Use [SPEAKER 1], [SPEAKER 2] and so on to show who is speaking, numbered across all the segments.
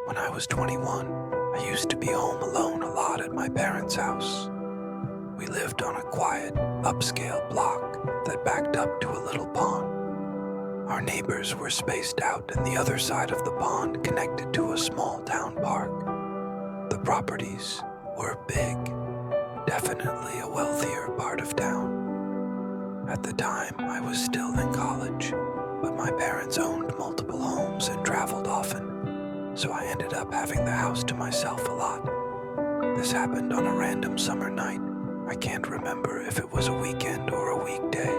[SPEAKER 1] When I was 21, I used to be home alone a lot at my parents' house. We lived on a quiet, upscale block that backed up to a little pond. Our neighbors were spaced out, and the other side of the pond connected to a small town park. The properties were big, definitely a wealthier part of town. At the time, I was still in college, but my parents owned multiple homes and traveled often, so I ended up having the house to myself a lot. This happened on a random summer night. I can't remember if it was a weekend or a weekday,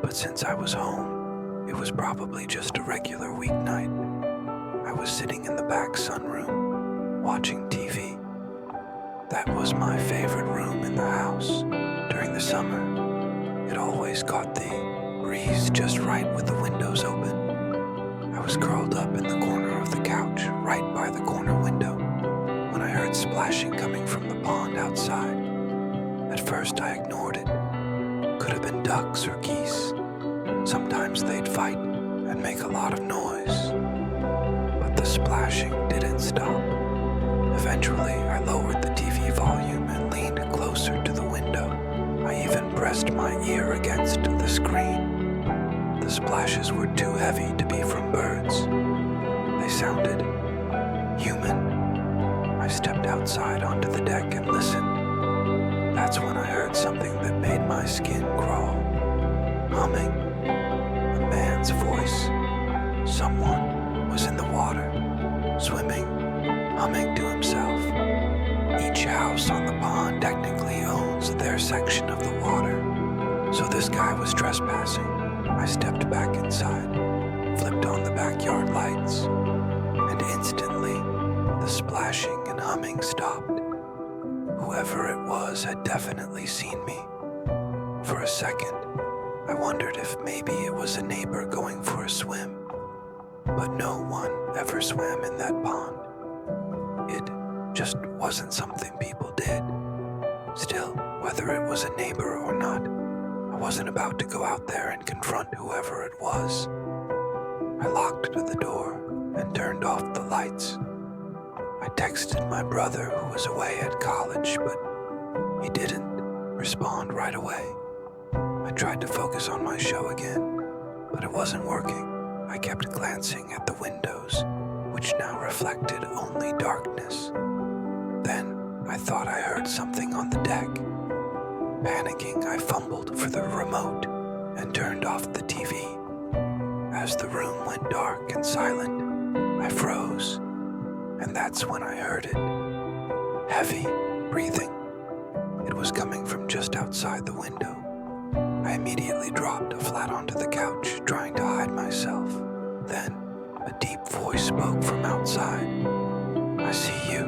[SPEAKER 1] but since I was home, it was probably just a regular weeknight. I was sitting in the back sunroom, watching TV. That was my favorite room in the house. During the summer, it always caught the breeze just right with the windows open. I was curled up in the corner of the couch, right by the corner window, when I heard splashing coming from the pond outside. At first, I ignored it. Could have been ducks or geese. Sometimes they'd fight and make a lot of noise. But the splashing didn't stop. Eventually, I lowered the TV volume and leaned closer to the window. I even pressed my ear against the screen. The splashes were too heavy to be from birds. They sounded human. I stepped outside onto the deck and listened. That's when I heard something that made my skin crawl. Humming. A man's voice. Someone was in the water, swimming, humming to himself. Each house on the pond technically owns their section of the water, so this guy was trespassing. I stepped back inside, flipped on the backyard lights, and instantly the splashing and humming stopped. Whoever it was had definitely seen me. For a second, I wondered if maybe it was a neighbor going for a swim, but no one ever swam in that pond. It just wasn't something people did. Still, whether it was a neighbor or not, I wasn't about to go out there and confront whoever it was. I locked the door and turned off the lights. I texted my brother who was away at college, but he didn't respond right away. I tried to focus on my show again, but it wasn't working. I kept glancing at the windows, which now reflected only darkness. Then I thought I heard something on the deck. Panicking, I fumbled for the remote and turned off the TV. As the room went dark and silent, I froze, and that's when I heard it. Heavy breathing. It was coming from just outside the window. I immediately dropped flat onto the couch, trying to hide myself. Then, a deep voice spoke from outside. "I see you."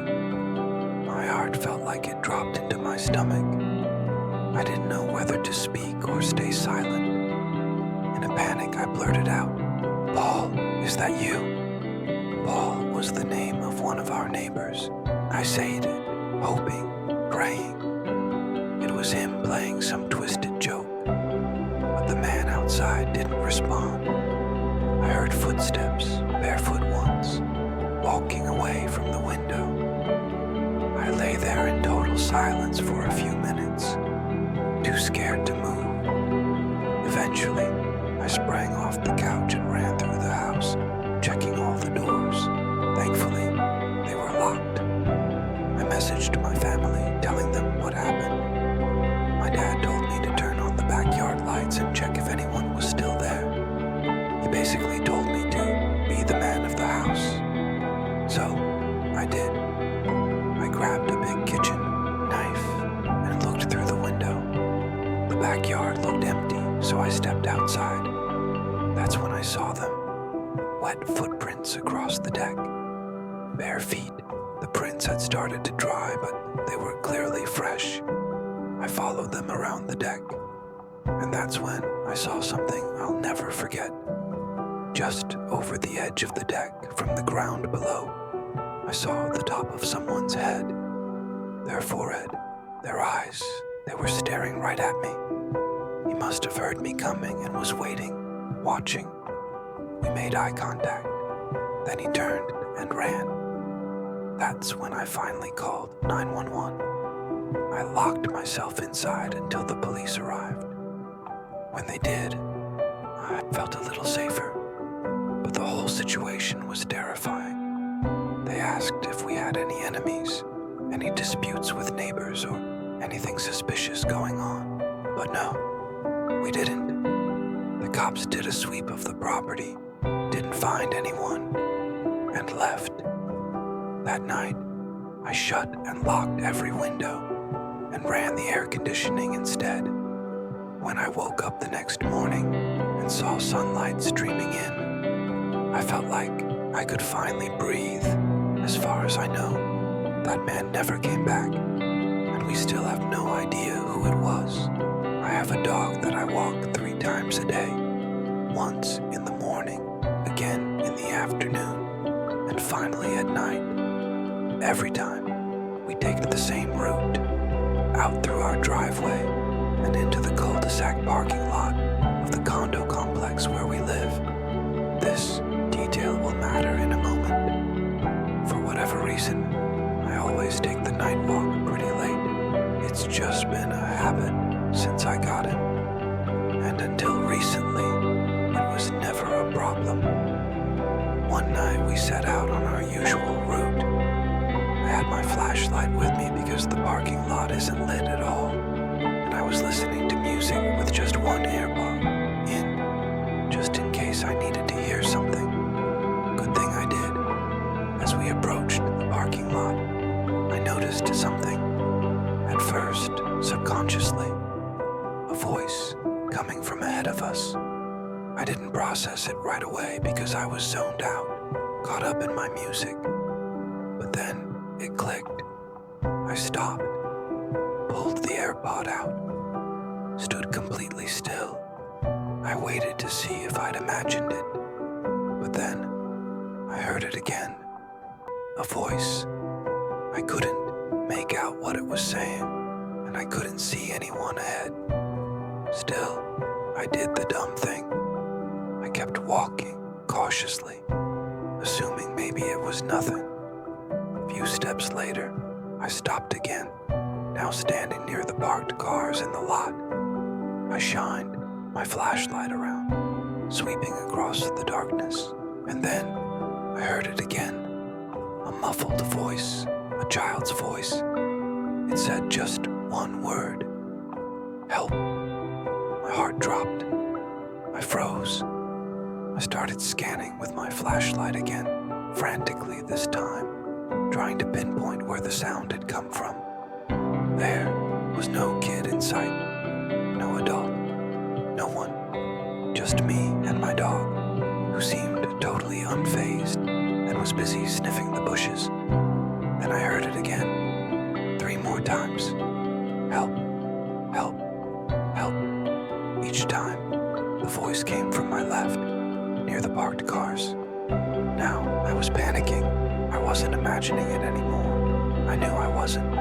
[SPEAKER 1] My heart felt like it dropped into my stomach. I didn't know whether to speak or stay silent. In a panic, I blurted out, "Paul, is that you?" Paul was the name of one of our neighbors. I said it, hoping, praying. It was him playing some twisted joke. But the man outside didn't respond. I heard footsteps, barefoot ones, walking away from the window. I lay there in total silence for a few minutes, too scared to move. Eventually, I sprang off the couch and ran through the house, checking all the doors. Thankfully, they were locked. I messaged my family, telling them what happened. My dad told me to turn on the backyard lights and check if anyone was still there. He basically told me to be the man of the house. So, I did. I grabbed a big kitchen knife and looked through the window. The backyard looked empty, so I stepped outside. That's when I saw them. Wet footprints across the deck. Bare feet. The prints had started to dry, but they were clearly fresh. I followed them around the deck, and that's when I saw something I'll never forget. Just over the edge of the deck, from the ground below, I saw the top of someone's head. Their forehead, their eyes, they were staring right at me. He must have heard me coming and was waiting, watching. We made eye contact. Then he turned and ran. That's when I finally called 911. I locked myself inside until the police arrived. When they did, I felt a little safer, but the whole situation was terrifying. They asked if we had any enemies, any disputes with neighbors, or anything suspicious going on. But no, we didn't. The cops did a sweep of the property, didn't find anyone, and left. That night, I shut and locked every window and ran the air conditioning instead. When I woke up the next morning and saw sunlight streaming in, I felt like I could finally breathe. As far as I know, that man never came back, and we still have no idea who it was. I have a dog that I walk 3 times a day, once in the morning, again in the afternoon, and finally at night. Every time, we take the same route, out through our driveway and into the cul-de-sac parking lot of the condo complex where we live. This detail will matter in a moment. For whatever reason, I always take the night walk pretty late. It's just been a habit since I got him. And until recently, it was never a problem. One night we set out on our usual route. I had my flashlight with me because the parking lot isn't lit at all, and I was listening to music with just one earbud in, just in case I needed to hear something. Good thing I did. As we approached the parking lot, I noticed something. At first, subconsciously, a voice coming from ahead of us. I didn't process it right away because I was zoned out, caught up in my music. But then, it clicked. I stopped, pulled the AirPod out, stood completely still. I waited to see if I'd imagined it, but then I heard it again. A voice. I couldn't make out what it was saying, and I couldn't see anyone ahead. Still, I did the dumb thing. I kept walking cautiously, assuming maybe it was nothing. A few steps later, I stopped again, now standing near the parked cars in the lot. I shined my flashlight around, sweeping across the darkness, and then I heard it again. A muffled voice, a child's voice. It said just one word. Help. My heart dropped. I froze. I started scanning with my flashlight again, frantically this time, trying to pinpoint where the sound had come from. There was no kid in sight, no adult, no one, just me and my dog, who seemed totally unfazed and was busy sniffing the bushes. Then I heard it again, 3 more times. Help, help, help. Each time, the voice came from my left, near the parked cars. Now I was panicking. I wasn't imagining it anymore. I knew I wasn't.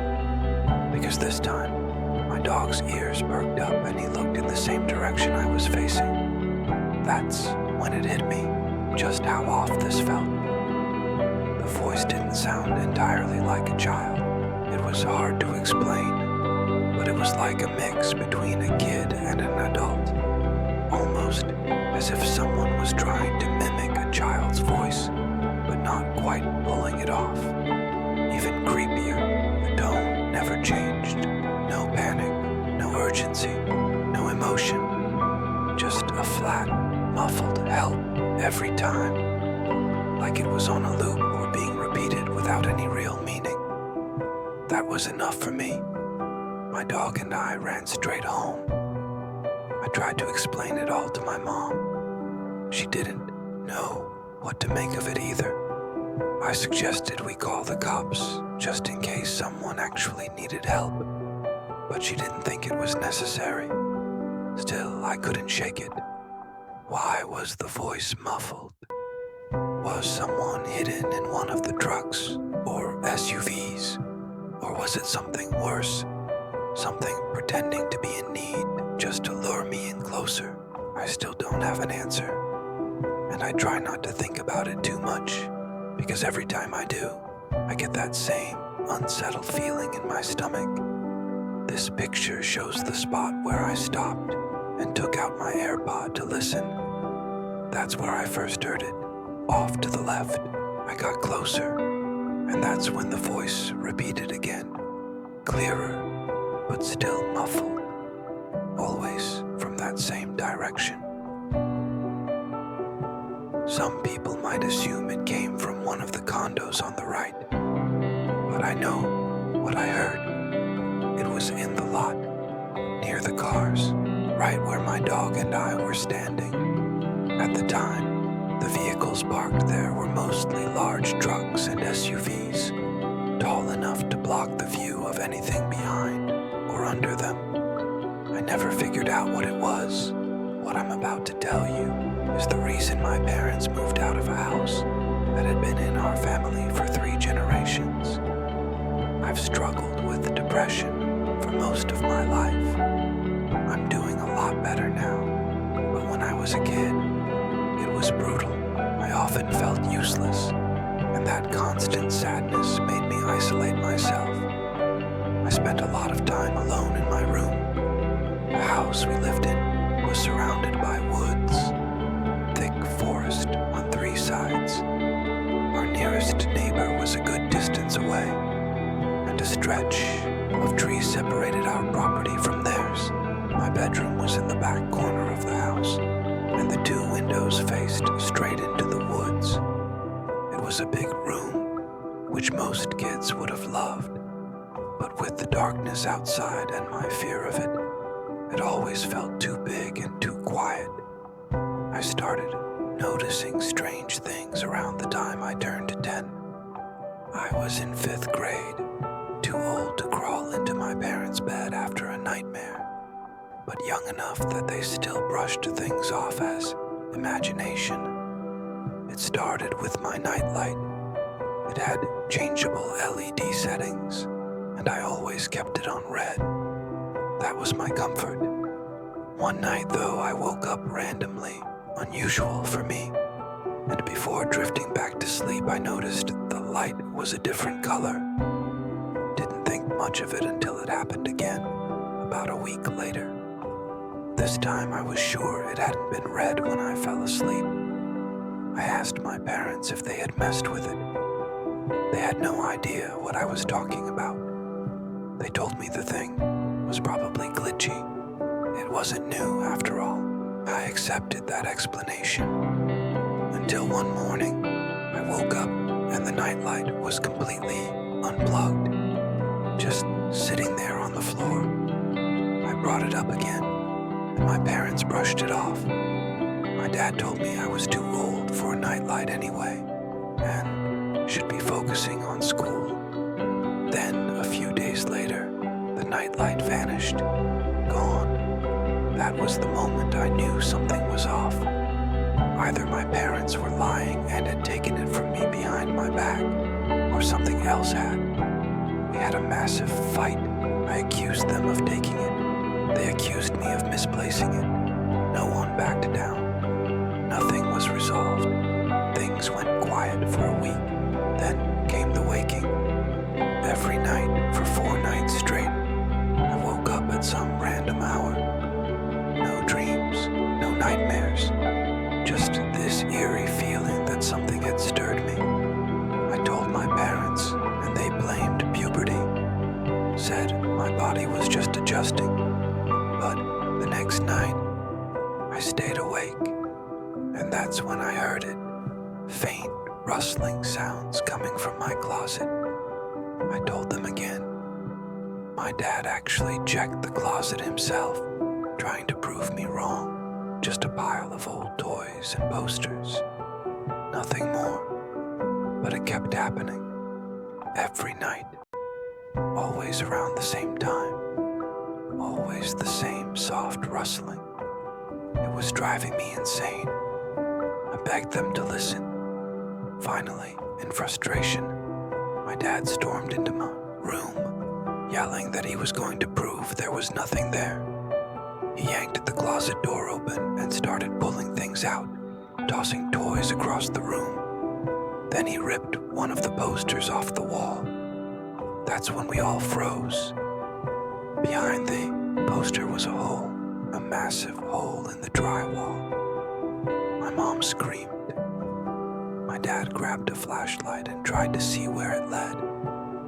[SPEAKER 1] Because this time, my dog's ears perked up and he looked in the same direction I was facing. That's when it hit me, just how off this felt. The voice didn't sound entirely like a child. It was hard to explain, but it was like a mix between a kid and an adult. Almost as if someone was trying to mimic a child's voice, but not quite pulling it off. Even creepier, the tone never changed. No panic, no urgency, no emotion. Just a flat, muffled help every time. Like it was on a loop or being repeated without any real meaning. That was enough for me. My dog and I ran straight home. I tried to explain it all to my mom. She didn't know what to make of it either. I suggested we call the cops, just in case someone actually needed help, but she didn't think it was necessary. Still, I couldn't shake it. Why was the voice muffled? Was someone hidden in one of the trucks or SUVs? Or was it something worse? Something pretending to be in need just to lure me in closer? I still don't have an answer. And I try not to think about it too much, because every time I do, I get that same unsettled feeling in my stomach. This picture shows the spot where I stopped and took out my AirPod to listen. That's where I first heard it, off to the left. I got closer, and that's when the voice repeated again, clearer, but still muffled, always from that same direction. Some people might assume it came from one of the condos on the right, but I know what I heard. It was in the lot, near the cars, right where my dog and I were standing. At the time, the vehicles parked there were mostly large trucks and SUVs, tall enough to block the view of anything behind or under them. I never figured out what it was. What I'm about to tell you is the reason my parents moved out of a house that had been in our family for 3 generations. I've struggled with depression for most of my life. I'm doing a lot better now, but when I was a kid, it was brutal. I often felt useless, and that constant sadness made me isolate myself. I spent a lot of time alone in my room. The house we lived in was surrounded by woods, thick forest on 3 sides. Our nearest neighbor was a good distance away, and a stretch of trees separated our property from theirs. My bedroom was in the back corner of the house, and the 2 windows faced straight into the woods. It was a big room, which most kids would have loved, but with the darkness outside and my fear of it, it always felt too big and too quiet. I started noticing strange things around the time I turned 10. I was in 5th grade, too old to crawl into my parents' bed after a nightmare, but young enough that they still brushed things off as imagination. It started with my nightlight. It had changeable LED settings, and I always kept it on red. That was my comfort. One night, though, I woke up randomly, unusual for me, and before drifting back to sleep, I noticed the light was a different color. Didn't think much of it until it happened again, about a week later. This time I was sure it hadn't been red when I fell asleep. I asked my parents if they had messed with it. They had no idea what I was talking about. They told me the thing was probably glitchy. It wasn't new after all. I accepted that explanation. Until one morning, I woke up and the nightlight was completely unplugged, just sitting there on the floor. I brought it up again, and my parents brushed it off. My dad told me I was too old for a nightlight anyway, and should be focusing on school. Then, a few days later, the nightlight vanished, gone. That was the moment I knew something was off. Either my parents were lying and had taken it from me behind my back, or something else had. We had a massive fight. I accused them of taking it. They accused me of misplacing it. No one backed down. Nothing was resolved. Things went quiet for a week. Then came the waking. Every night for 4 nights straight, I woke up at some random hour. No dreams, no nightmares, just this eerie feeling that something had stirred me. I told my parents, and they blamed puberty. Said my body was just adjusting. But the next night, I stayed awake, and that's when I heard it. Faint, rustling sounds coming from my closet. I told them again. My dad actually checked the closet himself, trying to prove me wrong. Just a pile of old toys and posters. Nothing more. But it kept happening. Every night. Always around the same time. Always the same soft rustling. It was driving me insane. I begged them to listen. Finally, in frustration, my dad stormed into my room, yelling that he was going to prove there was nothing there. He yanked the closet door open and started pulling things out, tossing toys across the room. Then he ripped one of the posters off the wall. That's when we all froze. Behind the poster was a hole, a massive hole in the drywall. My mom screamed. My dad grabbed a flashlight and tried to see where it led,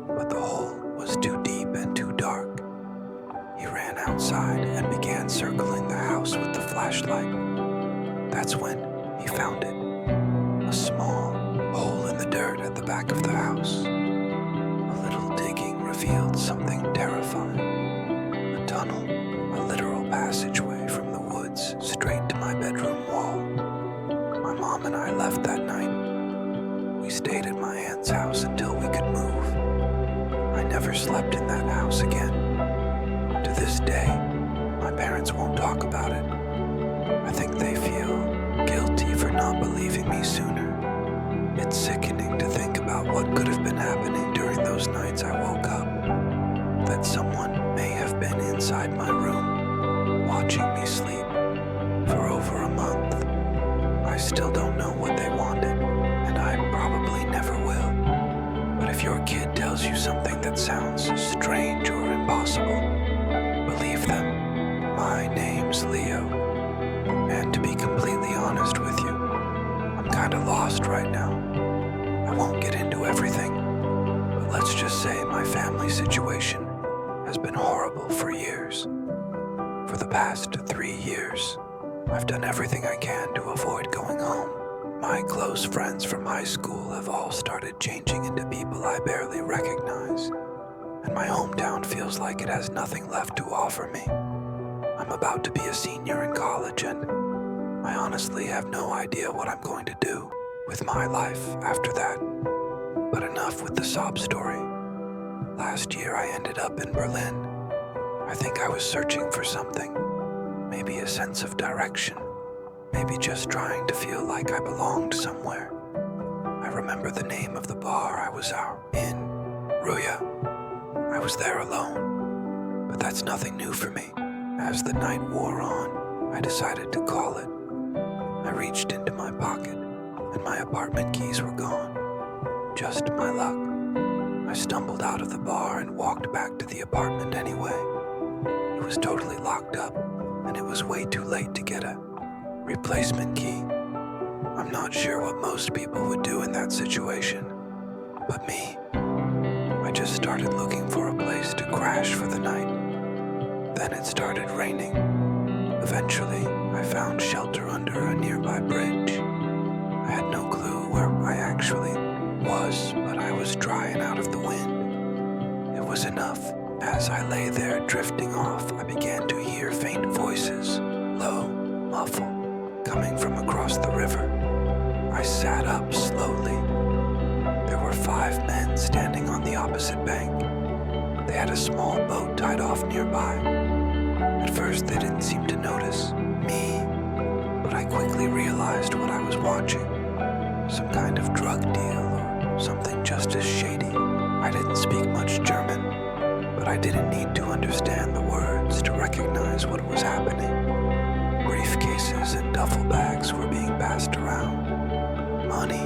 [SPEAKER 1] but the hole was too deep and too dark. He ran outside and began circling the house with the flashlight. That's when he found it, a small hole in the dirt at the back of the house. A little digging revealed something terrifying. A tunnel, a literal passageway from the woods straight to my bedroom wall. My mom and I left that night. We stayed at my aunt's house until we could move. I never slept in that house again. To this day, my parents won't talk about it. I think they feel guilty for not believing me sooner. It's sickening to think about what could have been happening during those nights I woke up. That someone may have been inside my room, watching me sleep, for over a month. I still don't know what they wanted, and I probably never will. But if your kid tells you something that sounds strange or impossible, believe them. My name's Leo, and to be completely honest with you, I'm kinda lost right now. I won't get into everything, but let's just say my family situation has been horrible for years. For the past 3 years, I've done everything I can to avoid going home. My close friends from high school have all started changing into people I barely recognize, and my hometown feels like it has nothing left to offer me. I'm about to be a senior in college, and I honestly have no idea what I'm going to do with my life after that. But enough with the sob story. Last year I ended up in Berlin. I think I was searching for something, maybe a sense of direction, maybe just trying to feel like I belonged somewhere. I remember the name of the bar I was out in, Ruya. I was there alone, but that's nothing new for me. As the night wore on, I decided to call it. I reached into my pocket, and my apartment keys were gone. Just my luck. I stumbled out of the bar and walked back to the apartment anyway. It was totally locked up, and it was way too late to get a replacement key. I'm not sure what most people would do in that situation, but me, I just started looking for a place to crash for the night. Then it started raining. Eventually, I found shelter under a nearby bridge. I had no clue where I actually was, but I was dry and out of the wind. It was enough. As I lay there drifting off, I began to hear faint voices, low, muffled, coming from across the river. I sat up slowly. There were 5 men standing on the opposite bank. They had a small boat tied off nearby. At first, they didn't seem to notice me, but I quickly realized what I was watching. Some kind of drug deal or something just as shady. I didn't speak much German, but I didn't need to understand the words to recognize what was happening. Briefcases and duffel bags were being passed around. Money,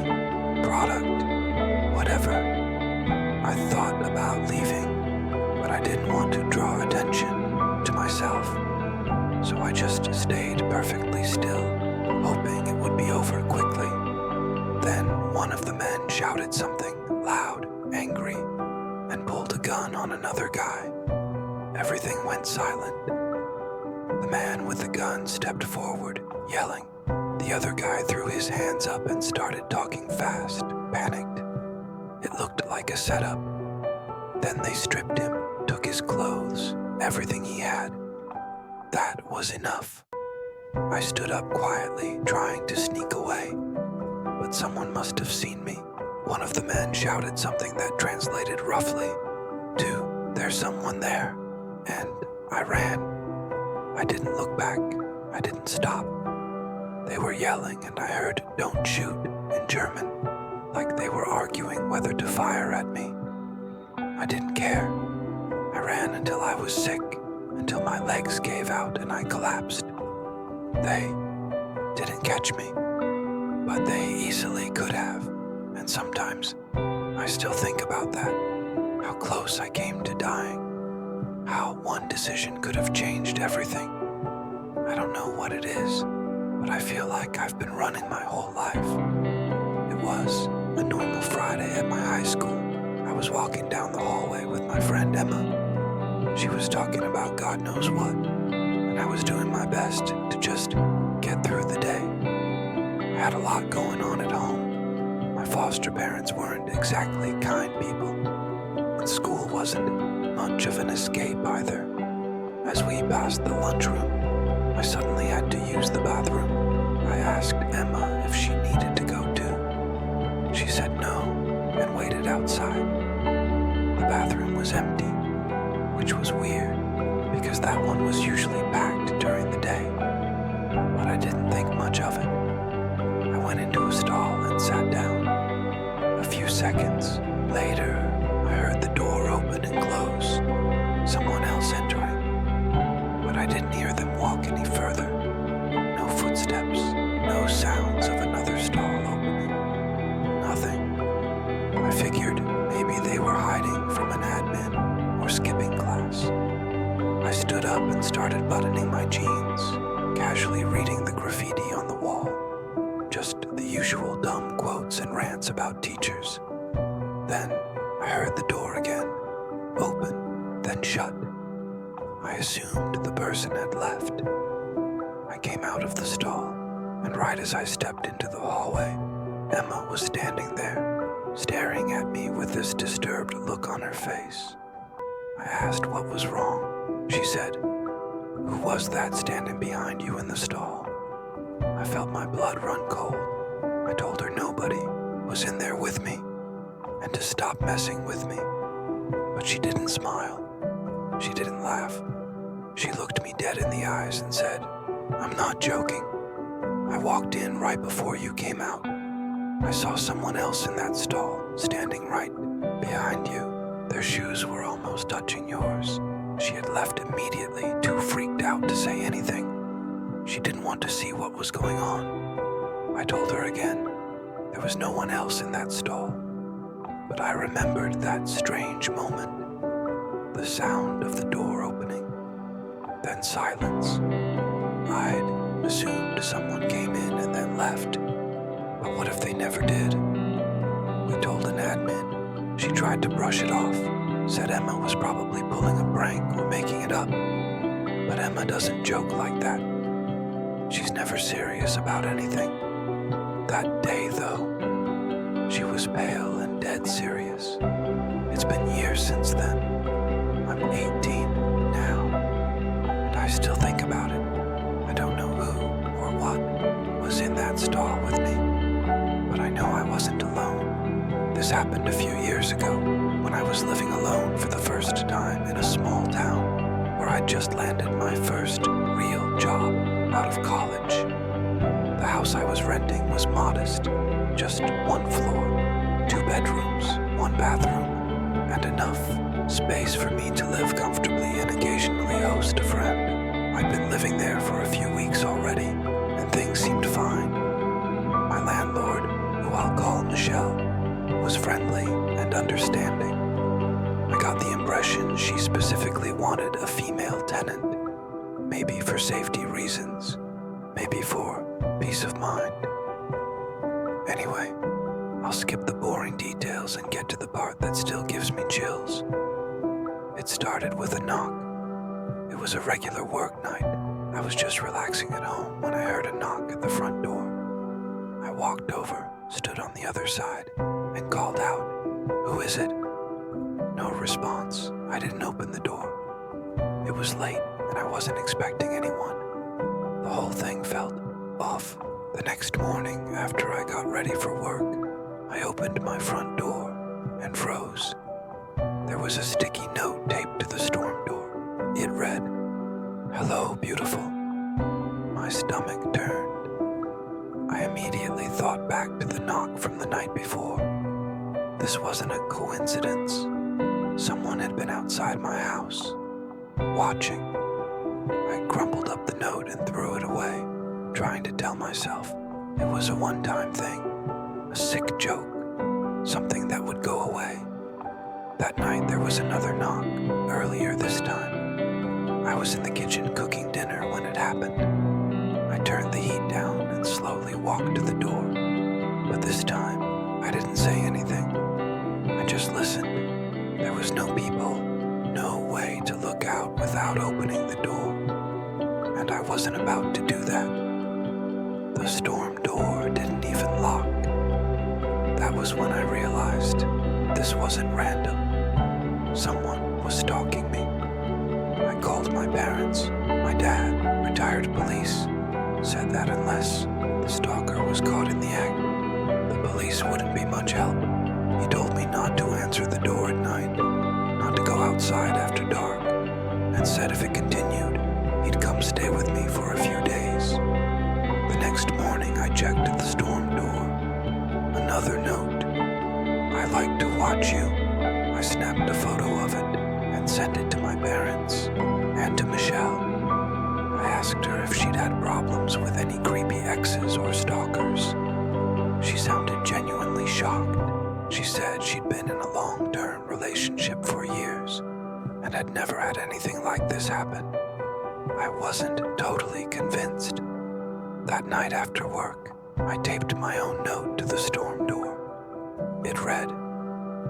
[SPEAKER 1] product, whatever. I thought about leaving, but I didn't want to draw attention to myself. So I just stayed perfectly still, hoping it would be over quickly. Then one of the men shouted something loud, angry, and pulled a gun on another guy. Everything went silent. The man with the gun stepped forward, yelling. The other guy threw his hands up and started talking fast, panicked. It looked like a setup. Then they stripped him, took his clothes, everything he had. That was enough. I stood up quietly, trying to sneak away, but someone must have seen me. One of the men shouted something that translated roughly to, "There's someone there," and I ran. I didn't look back. I didn't stop. They were yelling, and I heard "Don't shoot" in German, like they were arguing whether to fire at me. I didn't care. I ran until I was sick, until my legs gave out and I collapsed. They didn't catch me, but they easily could have, And sometimes I still think about that, how close I came to dying, how one decision could have changed everything. I don't know what it is, but I feel like I've been running my whole life. It was a normal Friday at my high school. I was walking down the hallway with my friend Emma. She was talking about God knows what, and I was doing my best to just get through the day. I had a lot going on at home. My foster parents weren't exactly kind people, and school wasn't much of an escape either. As we passed the lunchroom, I suddenly had to use the bathroom. I asked Emma if she needed to go too. She said no and waited outside. The bathroom was empty, which was weird because that one was usually packed during the day, but I didn't think much of it. I went into a stall and sat down. A few seconds later, I heard the door open and close, someone else entering, but I didn't hear them walk any further. No footsteps, no sounds of another stall opening, nothing. I figured maybe they were hiding from an admin or skipping class. I stood up and started buttoning my jeans, casually reading the graffiti on the wall. Just the usual dumb quotes and rants about teachers. Then I heard the door again, open, then shut. I assumed the person had left. I came out of the stall, and right as I stepped into the hallway, Emma was standing there, staring at me with this disturbed look on her face. I asked what was wrong. She said, "Who was that standing behind you in the stall?" I felt my blood run cold. I told her nobody was in there with me and to stop messing with me. But she didn't smile. She didn't laugh. She looked me dead in the eyes and said, "I'm not joking. I walked in right before you came out. I saw someone else in that stall, standing right behind you. Their shoes were almost touching yours." She had left immediately, too freaked out to say anything. She didn't want to see what was going on. I told her again, there was no one else in that stall. But I remembered that strange moment, the sound of the door opening, then silence. I'd assumed someone came in and then left. But what if they never did? We told an admin. She tried to brush it off, said Emma was probably pulling a prank or making it up. But Emma doesn't joke like that. She's never serious about anything. That day, though, she was pale and dead serious. It's been years since then. I'm 18 now, and I still think about it. I don't know who or what was in that stall with me, but I know I wasn't alone. This happened a few years ago when I was living alone for the first time in a small town where I'd just landed my first real job out of college. The house I was renting was modest, just one floor, 2 bedrooms, 1 bathroom, and enough space for me to live comfortably and occasionally host a friend. I'd been living there for a few weeks already, and things seemed fine. My landlord, who I'll call Michelle, was friendly and understanding. I got the impression she specifically wanted a female tenant, maybe for safety reasons, maybe for peace of mind. Anyway, I'll skip the boring details and get to the part that still gives me chills. It started with a knock. It was a regular work night. I was just relaxing at home when I heard a knock at the front door. I walked over, stood on the other side, and called out, "Who is it?" No response. I didn't open the door. It was late, and I wasn't expecting anyone. The whole thing felt off. The next morning, after I got ready for work, I opened my front door and froze. There was a sticky note taped to the storm door. It read, "Hello, beautiful." My stomach turned. I immediately thought back to the knock from the night before. This wasn't a coincidence. Someone had been outside my house, watching. I crumpled up the note and threw it away, trying to tell myself it was a one-time thing, a sick joke, something that would go away. That night there was another knock, earlier this time. I was in the kitchen cooking dinner when it happened. I turned the heat down and slowly walked to the door. But this time, I didn't say anything. I just listened. There was no people, no way to look out without opening the door. And I wasn't about to do that. The storm door didn't even lock. That was when I realized this wasn't random. Someone was stalking me. I called my parents. My dad, retired police, said that unless the stalker was caught in the act, the police wouldn't be much help. He told me not to answer the door at night, not to go outside after dark, and said if it continued, he'd come stay with me for a few days. The next morning I checked at the storm door. Another note. I like to watch you. I snapped a photo of it and sent it to my parents and to Michelle. I asked her if she'd had problems with any creepy exes or stalkers. She sounded genuinely shocked. She said she'd been in a long-term relationship for years and had never had anything like this happen. I wasn't totally convinced. That night after work, I taped my own note to the storm door. It read,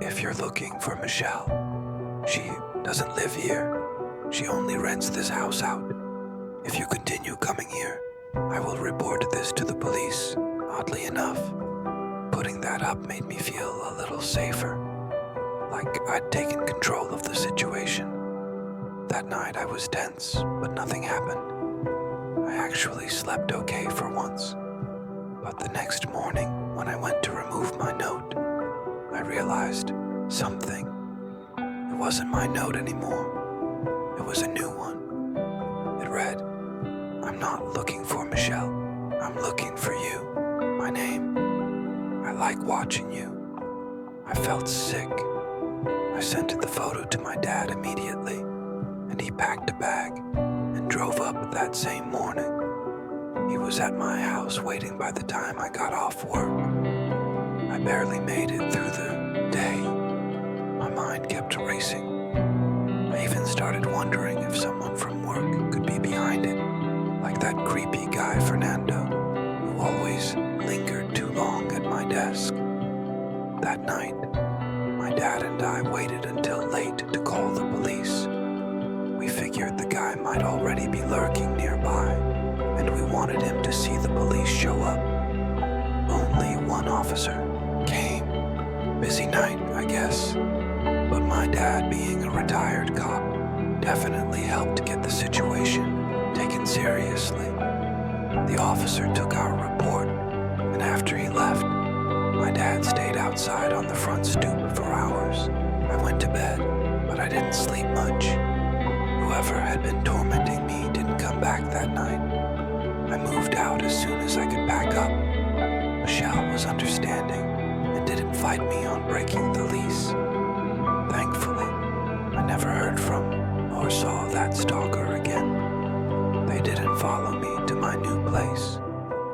[SPEAKER 1] "If you're looking for Michelle, she doesn't live here. She only rents this house out. If you continue coming here, I will report this to the police." Oddly enough, putting that up made me feel a little safer, like I'd taken control of the situation. That night I was tense, but nothing happened. I actually slept okay for once. But the next morning, when I went to remove my note, I realized something. It wasn't my note anymore. It was a new one. It read, "I'm not looking for Michelle. I'm looking for you. My name. I like watching you." I felt sick. I sent the photo to my dad immediately, and he packed a bag and drove up that same morning. He was at my house waiting by the time I got off work. I barely made it through the day. My mind kept racing. I even started wondering if someone from work could be behind it, like that creepy guy Fernando, who always lingered too long at my desk. That night, my dad and I waited until late to call the police. We figured the guy might already be lurking nearby, and we wanted him to see the police show up. Only one officer came. Busy night, I guess. But my dad, being a retired cop, definitely helped get the situation taken seriously. The officer took our report, and after he left, my dad stayed outside on the front stoop for hours. I went to bed, but I didn't sleep much. Whoever had been tormenting me didn't come back that night. I moved out as soon as I could pack up. Michelle was understanding and didn't fight me on breaking the lease. Thankfully, I never heard from or saw that stalker again. They didn't follow me to my new place,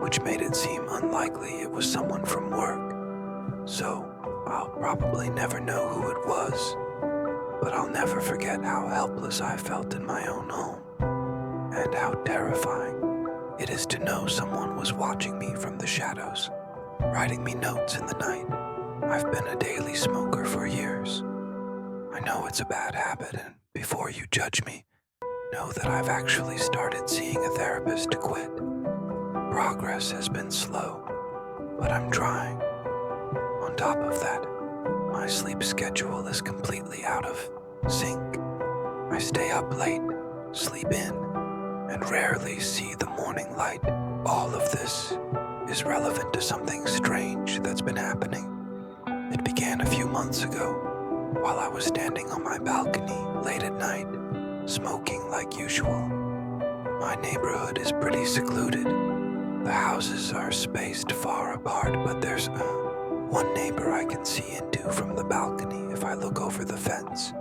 [SPEAKER 1] which made it seem unlikely it was someone from work. So I'll probably never know who it was, but I'll never forget how helpless I felt in my own home, and how terrifying it is to know someone was watching me from the shadows, writing me notes in the night. I've been a daily smoker for years. I know it's a bad habit, and before you judge me, know that I've actually started seeing a therapist to quit. Progress has been slow, but I'm trying. On top of that, my sleep schedule is completely out of sync. I stay up late, sleep in, and rarely see the morning light. All of this is relevant to something strange that's been happening. It began a few months ago, while I was standing on my balcony late at night, smoking like usual. My neighborhood is pretty secluded. The houses are spaced far apart, but there's one neighbor I can see into from the balcony if I look over the fence.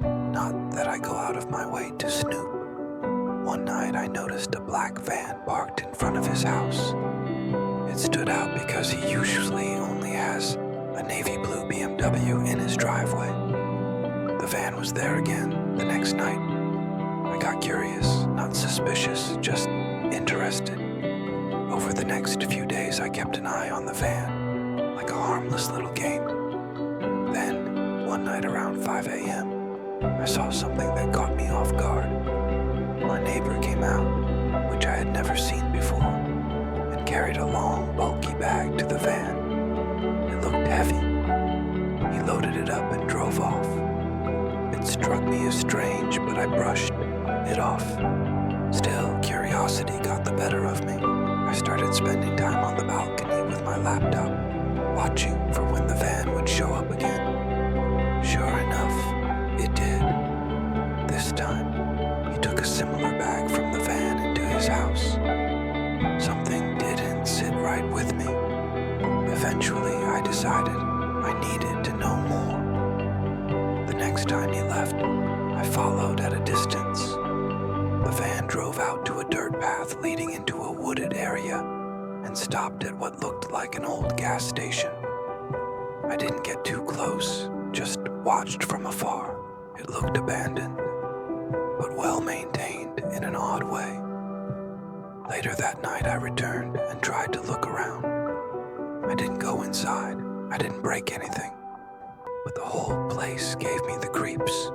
[SPEAKER 1] Not that I go out of my way to snoop. One night I noticed a black van parked in front of his house. It stood out because he usually only has a navy blue BMW in his driveway. The van was there again the next night. I got curious, not suspicious, just interested. Over the next few days, I kept an eye on the van, like a harmless little game. Then, one night around 5 a.m., I saw something that caught me off guard. My neighbor came out, which I had never seen before, and carried a long, bulky bag to the van. It looked heavy. He loaded it up and drove off. It struck me as strange, but I brushed it off. Still, curiosity got the better of me. I started spending time on the balcony with my laptop, watching for when the van would show up again. Sure enough, it did. This time, he took a similar bag from the van into his house. Something didn't sit right with me. Eventually, I decided I needed to know more. The next time he left, I followed at a distance. The van drove out to a dirt path leading into a wooded area and stopped at what looked like an old gas station. I didn't get too close, just watched from afar. It looked abandoned, but well maintained in an odd way. Later that night, I returned and tried to look around. I didn't go inside. I didn't break anything, but the whole place gave me the creeps.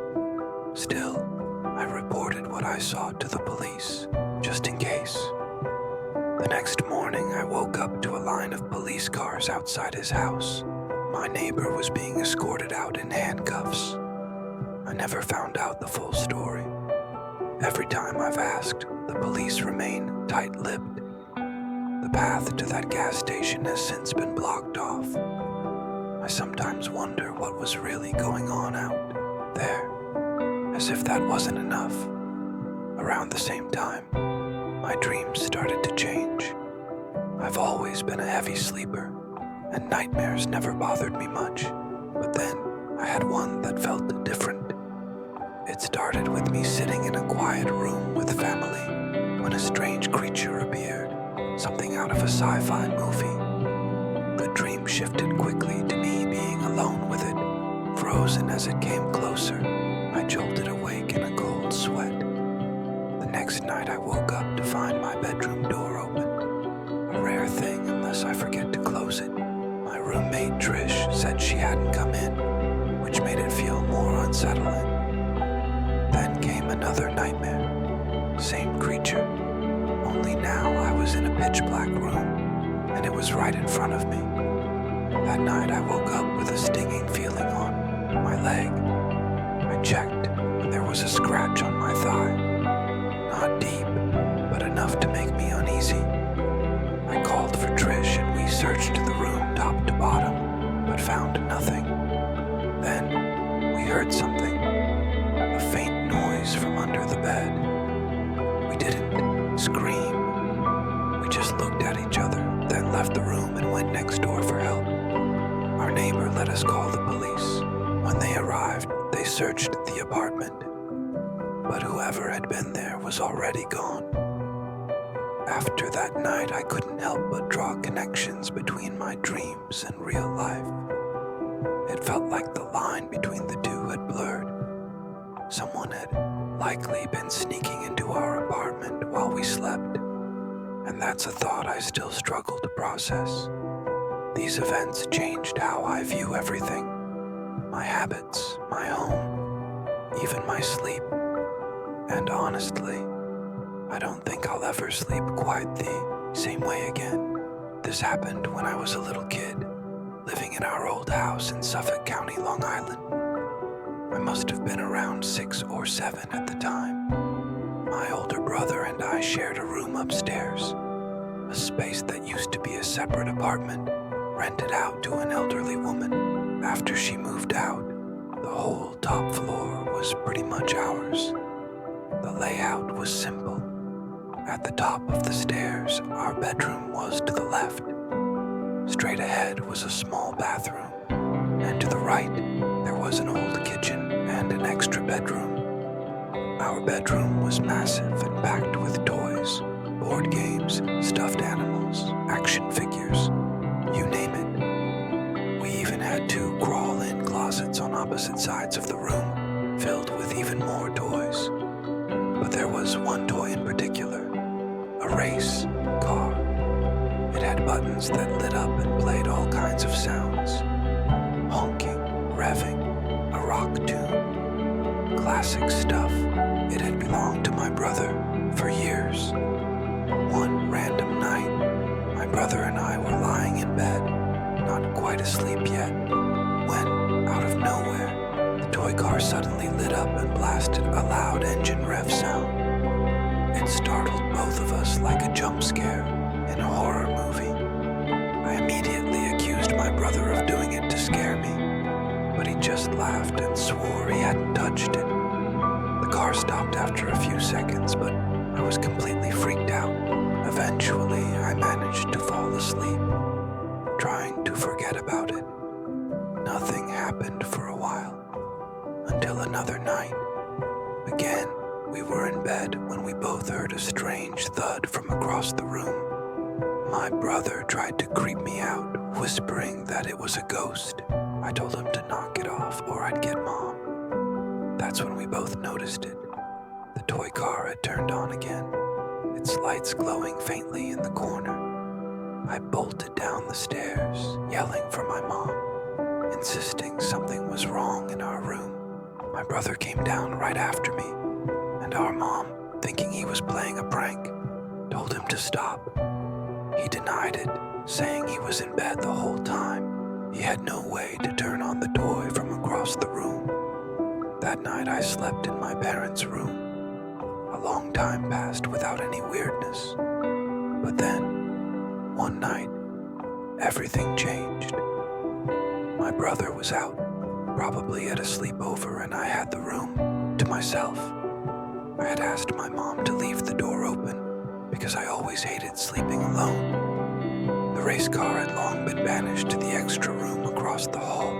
[SPEAKER 1] Still, I reported what I saw to the police, just in case. The next morning, I woke up to a line of police cars outside his house. My neighbor was being escorted out in handcuffs. I never found out the full story. Every time I've asked, the police remain tight-lipped. The path to that gas station has since been blocked off. I sometimes wonder what was really going on out there. As if that wasn't enough. Around the same time, my dreams started to change. I've always been a heavy sleeper, and nightmares never bothered me much. But then, I had one that felt different. It started with me sitting in a quiet room with family when a strange creature appeared, something out of a sci-fi movie. The dream shifted quickly to me being alone with it, frozen as it came closer. I jolted awake in a cold sweat. The next night I woke up to find my bedroom door open. A rare thing unless I forget to close it. My roommate Trish said she hadn't come in, which made it feel more unsettling. Then came another nightmare. Same creature. Only now I was in a pitch black room, and it was right in front of me. That night I woke up with a stinging feeling on my leg. I checked, and there was a scratch on my thigh. Not deep, but enough to make me uneasy. I called for Trish and we searched the room top to bottom, but found nothing. Then, we heard something. A faint noise from under the bed. We didn't scream. We just looked at each other, then left the room and went next door for help. Our neighbor let us call the police. When they arrived, they searched the apartment, but whoever had been there was already gone. After that night, I couldn't help but draw connections between my dreams and real life. It felt like the line between the two had blurred. Someone had likely been sneaking into our apartment while we slept, and that's a thought I still struggle to process. These events changed how I view everything. My habits, my home, even my sleep. And honestly, I don't think I'll ever sleep quite the same way again. This happened when I was a little kid, living in our old house in Suffolk County, Long Island. I must have been around 6 or 7 at the time. My older brother and I shared a room upstairs, a space that used to be a separate apartment, rented out to an elderly woman. After she moved out, the whole top floor was pretty much ours. The layout was simple. At the top of the stairs, our bedroom was to the left. Straight ahead was a small bathroom, and to the right, there was an old kitchen and an extra bedroom. Our bedroom was massive and packed with toys, board games, stuffed animals, action figures, you name it. We even had two crawl-in closets on opposite sides of the room, filled with even more toys. But there was one toy in particular, a race car. It had buttons that lit up and played all kinds of sounds. Honking, revving, a rock tune. Classic stuff. It had belonged to my brother for years. One random night, my brother and I were lying in bed, not quite asleep yet, when, out of nowhere, the toy car suddenly lit up and blasted a loud engine rev sound. It startled both of us like a jump scare in a horror movie. I immediately accused my brother of doing it to scare me, but he just laughed and swore he hadn't touched it. The car stopped after a few seconds, but I was completely freaked out. Eventually, I managed to fall asleep, trying to forget about it. Nothing happened for a while, until another night. Again, we were in bed when we both heard a strange thud from across the room. My brother tried to creep me out, whispering that it was a ghost. I told him to knock it off or I'd get Mom. That's when we both noticed it. The toy car had turned on again, its lights glowing faintly in the corner. I bolted down the stairs, yelling for my mom, insisting something was wrong in our room. My brother came down right after me, and our mom, thinking he was playing a prank, told him to stop. He denied it, saying he was in bed the whole time. He had no way to turn on the toy from across the room. That night I slept in my parents' room. A long time passed without any weirdness. But then, one night, everything changed. My brother was out, probably at a sleepover, and I had the room to myself. I had asked my mom to leave the door open because I always hated sleeping alone. The race car had long been banished to the extra room across the hall.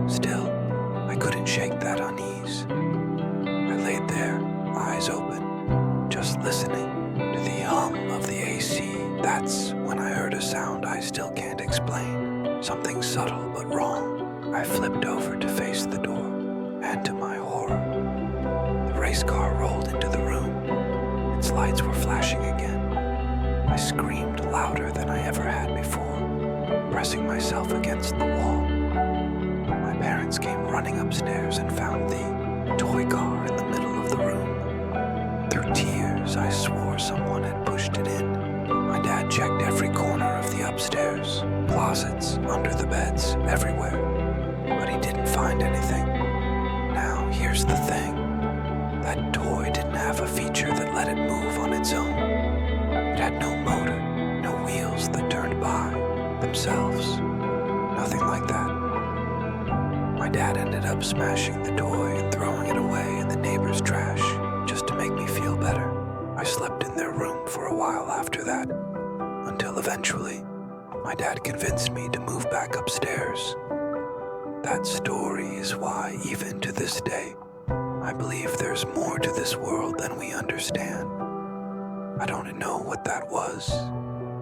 [SPEAKER 1] Still, I couldn't shake that unease. I laid there, eyes open, just listening to the hum of the AC. That's when I heard a sound I still can't explain. Something subtle but wrong. I flipped over to face the door, and to my horror, the race car rolled into the room. Its lights were flashing again. I screamed louder than I ever had before, pressing myself against the wall. My parents came running upstairs and found the toy car in the middle of the room. Through tears, I swore someone had pushed it in. My dad checked every corner of the upstairs, closets, under the beds, everywhere, but he didn't find anything. Now, here's the thing. That toy didn't have a feature that let it move on its own. It had no motor, no wheels that turned by themselves. Nothing like that. My dad ended up smashing the toy and throwing it away in the neighbor's trash just to make me feel better. I slept in their room for a while after that, until eventually my dad convinced me to move back upstairs. That story is why, even to this day, I believe there's more to this world than we understand. I don't know what that was,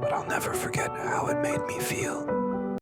[SPEAKER 1] but I'll never forget how it made me feel.